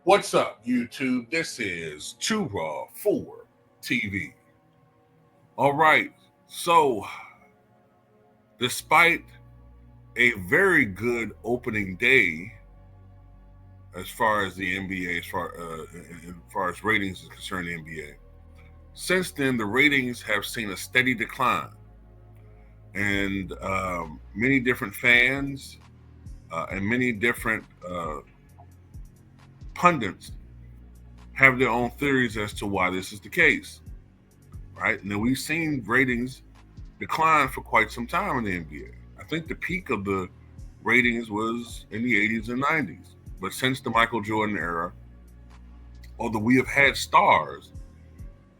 What's up, YouTube? This is Too Raw for TV. All right, so despite a very good opening day as far as the NBA, as far as ratings is concerned, the NBA, since then the ratings have seen a steady decline, and many different fans and many different pundits have their own theories as to why this is the case, right? Now we've seen ratings decline for quite some time in the NBA. I think the peak of the ratings was in the 80s and 90s. But since the Michael Jordan era, although we have had stars,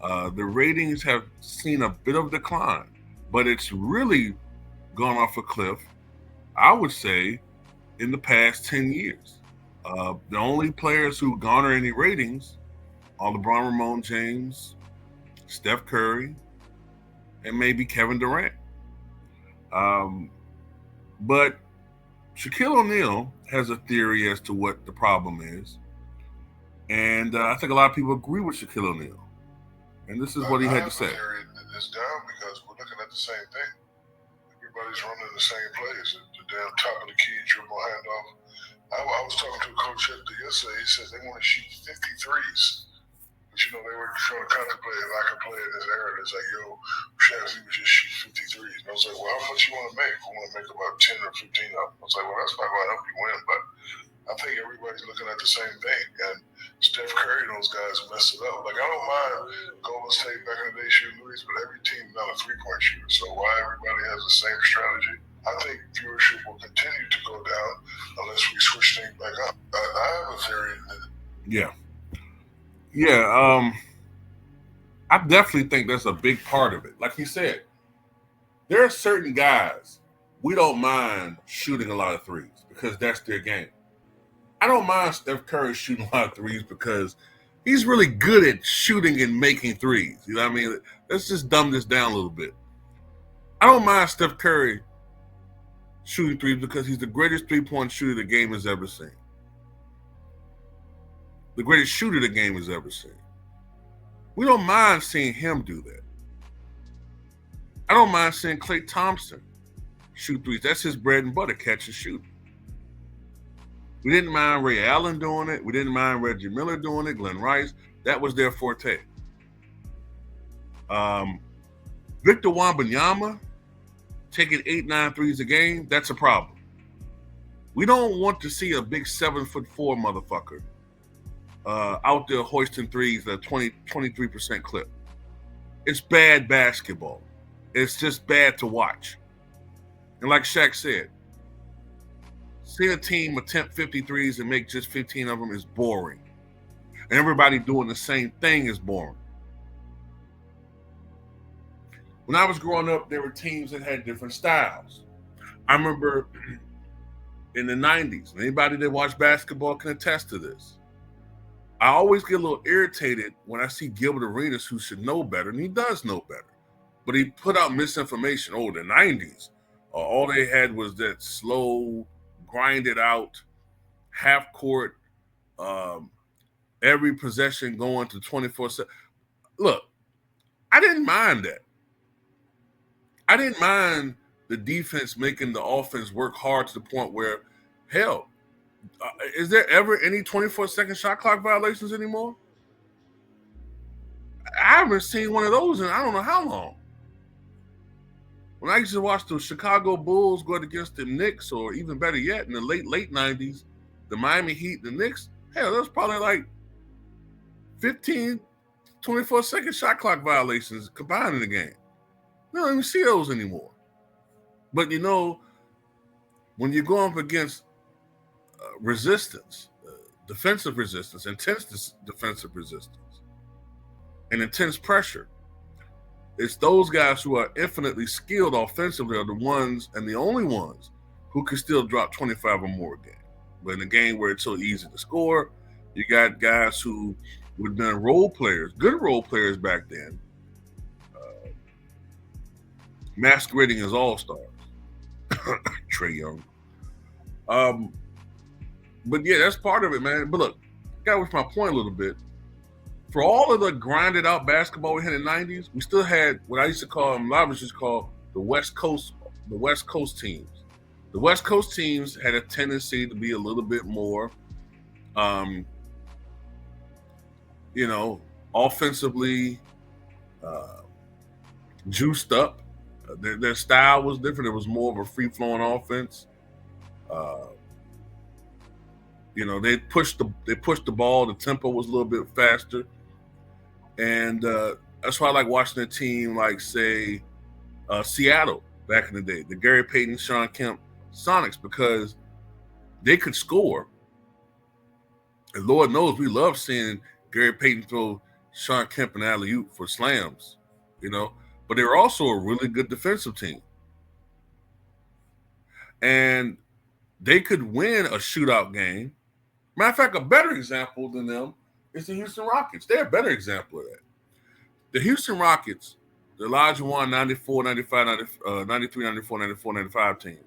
the ratings have seen a bit of decline. But it's really gone off a cliff, I would say, in the past 10 years. The only players who garner any ratings are LeBron Ramon James, Steph Curry, and maybe Kevin Durant. But Shaquille O'Neal has a theory as to what the problem is. And I think a lot of people agree with Shaquille O'Neal. And this is what he had to say. I have a theory that it's down because we're looking at the same thing. Everybody's running the same plays. The damn top of the key, dribble, handoff. I was talking to a coach yesterday. He says they want to shoot 53s. But, they were trying to contemplate if I could play in this era. It's like, Shaqs, he would just shoot 53s. And I was like, well, how much you want to make? I want to make about 10 or 15 of them. I was like, well, that's not going to help you win. But I think everybody's looking at the same thing. And Steph Curry and those guys messed it up. Like, I don't mind Golden State back in the day shooting threes, but every team is not a three-point shooter. So why everybody has the same strategy? I think viewership will continue to go down unless we switch things back up. I have a theory that... Yeah, I definitely think that's a big part of it. Like he said, there are certain guys we don't mind shooting a lot of threes because that's their game. I don't mind Steph Curry shooting a lot of threes because he's really good at shooting and making threes. You know what I mean? Let's just dumb this down a little bit. I don't mind Steph Curry shooting threes because he's the greatest three-point shooter the game has ever seen. The greatest shooter the game has ever seen. We don't mind seeing him do that. I don't mind seeing Klay Thompson shoot threes. That's his bread and butter, catch and shoot. We didn't mind Ray Allen doing it. We didn't mind Reggie Miller doing it, Glenn Rice. That was their forte. Victor Wembanyama taking 8-9 threes a game, that's a problem. We don't want to see a big 7'4" motherfucker out there hoisting threes at a 23% clip. It's bad basketball. It's just bad to watch. And like Shaq said, seeing a team attempt 53s and make just 15 of them is boring. And everybody doing the same thing is boring. When I was growing up, there were teams that had different styles. I remember in the 90s, and anybody that watched basketball can attest to this. I always get a little irritated when I see Gilbert Arenas, who should know better, and he does know better. But he put out misinformation. Oh, the 90s, all they had was that slow, grinded out, half court, every possession going to 24/7. Look, I didn't mind that. I didn't mind the defense making the offense work hard to the point where, hell, is there ever any 24-second shot clock violations anymore? I haven't seen one of those in I don't know how long. When I used to watch the Chicago Bulls go against the Knicks, or even better yet, in the late 90s, the Miami Heat, the Knicks, hell, there was probably like 15 24-second shot clock violations combined in the game. We don't even see those anymore. But when you go up against resistance, defensive resistance, intense defensive resistance, and intense pressure, it's those guys who are infinitely skilled offensively are the ones and the only ones who can still drop 25 or more a game. But in a game where it's so easy to score, you got guys who would have been role players, good role players back then, masquerading as all-stars. Trae Young. But yeah, that's part of it, man. But look, got with my point a little bit. For all of the grinded out basketball we had in the 90s, we still had what I used to call, a lot of us just call the West Coast teams. The West Coast teams had a tendency to be a little bit more, offensively juiced up. Their style was different. It was more of a free flowing offense. They pushed the ball. The tempo was a little bit faster, and that's why I like watching a team like, say, Seattle back in the day, the Gary Payton, Sean Kemp Sonics, because they could score. And Lord knows we love seeing Gary Payton throw Sean Kemp and alley-oop for slams, But they were also a really good defensive team. And they could win a shootout game. Matter of fact, a better example than them is the Houston Rockets. They're a better example of that. The Houston Rockets, the Elijah Wan 94, 95, 93, 94, 94, 95 team.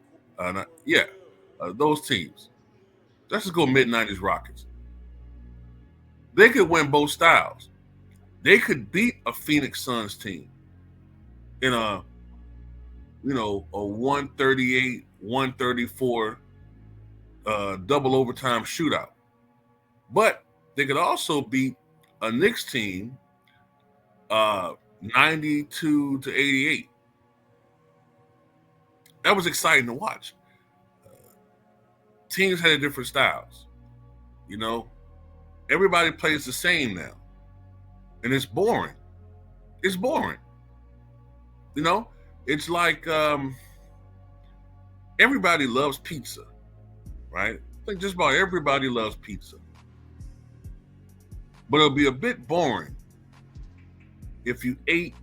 Those teams. Let's just go mid-90s Rockets. They could win both styles. They could beat a Phoenix Suns team in a 138, 134 double overtime shootout. But they could also beat a Knicks team 92 to 88. That was exciting to watch. Teams had different styles. Everybody plays the same now. And it's boring. It's boring. It's like everybody loves pizza, right? I think just about everybody loves pizza. But it'll be a bit boring if you ate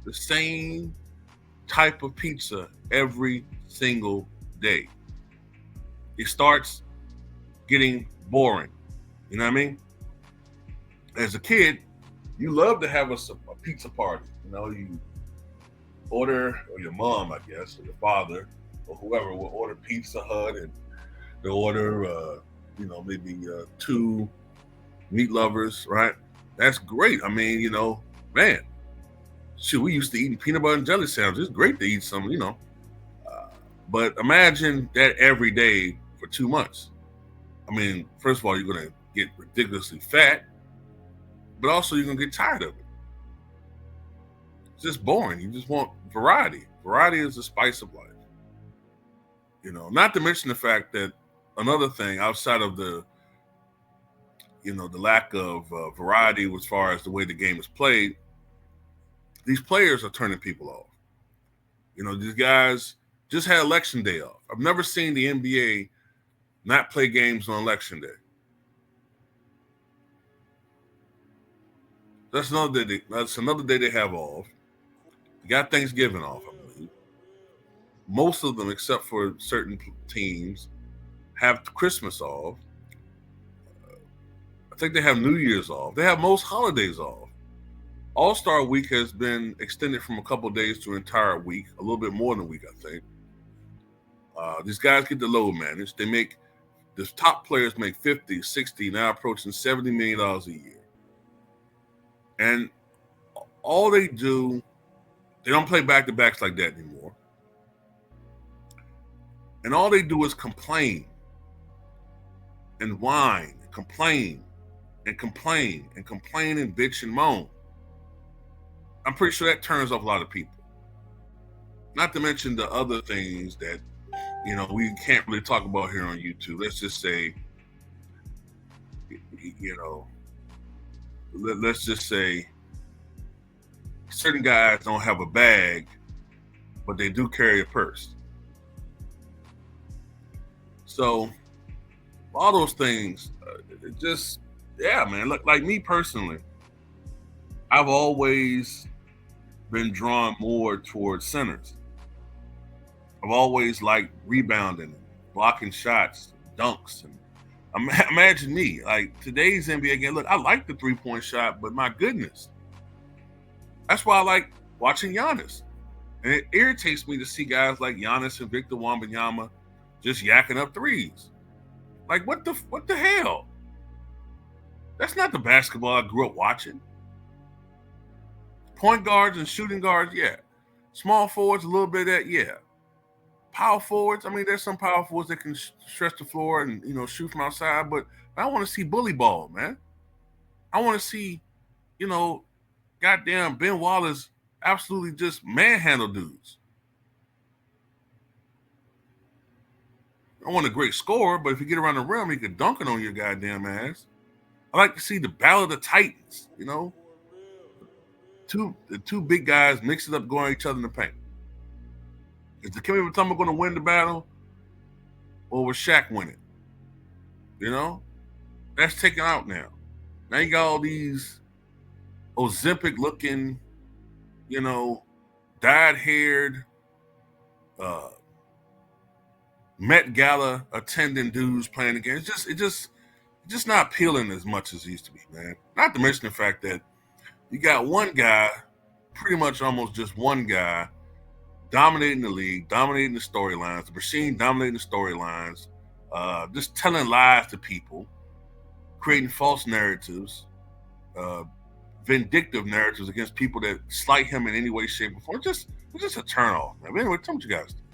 the same type of pizza every single day. It starts getting boring. You know what I mean? As a kid, you love to have a pizza party. You order, or your mom, I guess, or your father, or whoever will order Pizza Hut, and they'll order, maybe 2 meat lovers, right? That's great. I mean, man, shoot, we used to eat peanut butter and jelly sandwiches. It's great to eat some, but imagine that every day for 2 months. I mean, first of all, you're going to get ridiculously fat, but also you're going to get tired of it. It's just boring. You just want variety. Variety is the spice of life. Not to mention the fact that another thing outside of the lack of variety as far as the way the game is played, these players are turning people off. These guys just had election day off. I've never seen the NBA not play games on election day. That's another day they have off. You got Thanksgiving off, I believe. Most of them, except for certain teams, have Christmas off. I think they have New Year's off. They have most holidays off. All-Star Week has been extended from a couple of days to an entire week, a little bit more than a week, I think. These guys get the load managed. The top players make 50, 60, now approaching $70 million a year. And all they do, they don't play back-to-backs like that anymore. And all they do is complain and whine, and complain and complain and complain and bitch and moan. I'm pretty sure that turns off a lot of people. Not to mention the other things that, we can't really talk about here on YouTube. Let's just say, let's just say certain guys don't have a bag, but they do carry a purse. So all those things, man, look, like me personally, I've always been drawn more towards centers. I've always liked rebounding, blocking shots, dunks. And imagine me, like today's NBA game. Look, I like the 3-point shot, but my goodness, that's why I like watching Giannis. And it irritates me to see guys like Giannis and Victor Wembanyama just yakking up threes. Like what the hell? That's not the basketball I grew up watching. Point guards and shooting guards, yeah. Small forwards, a little bit of that, yeah. Power forwards, I mean, there's some power forwards that can stretch the floor and, you know, shoot from outside, but I want to see bully ball, man. I want to see, you know, goddamn Ben Wallace absolutely just manhandle dudes. I want a great scorer, but if you get around the rim, he could dunk it on your goddamn ass. I like to see the battle of the Titans, you know? The two big guys mix it up, going at each other in the paint. Is the Dikembe Mutombo going to win the battle, or was Shaq winning? You know? That's taken out now. Now you got all these Ozempic looking, you know, dyed-haired, Met Gala attending dudes playing the game. It's just not appealing as much as it used to be, man. Not to mention the fact that you got one guy, pretty much almost just one guy, dominating the league, dominating the storylines, the machine dominating the storylines, just telling lies to people, creating false narratives, vindictive narratives against people that slight him in any way, shape, or form. It's just a turn off, man. But anyway, tell me what you guys think.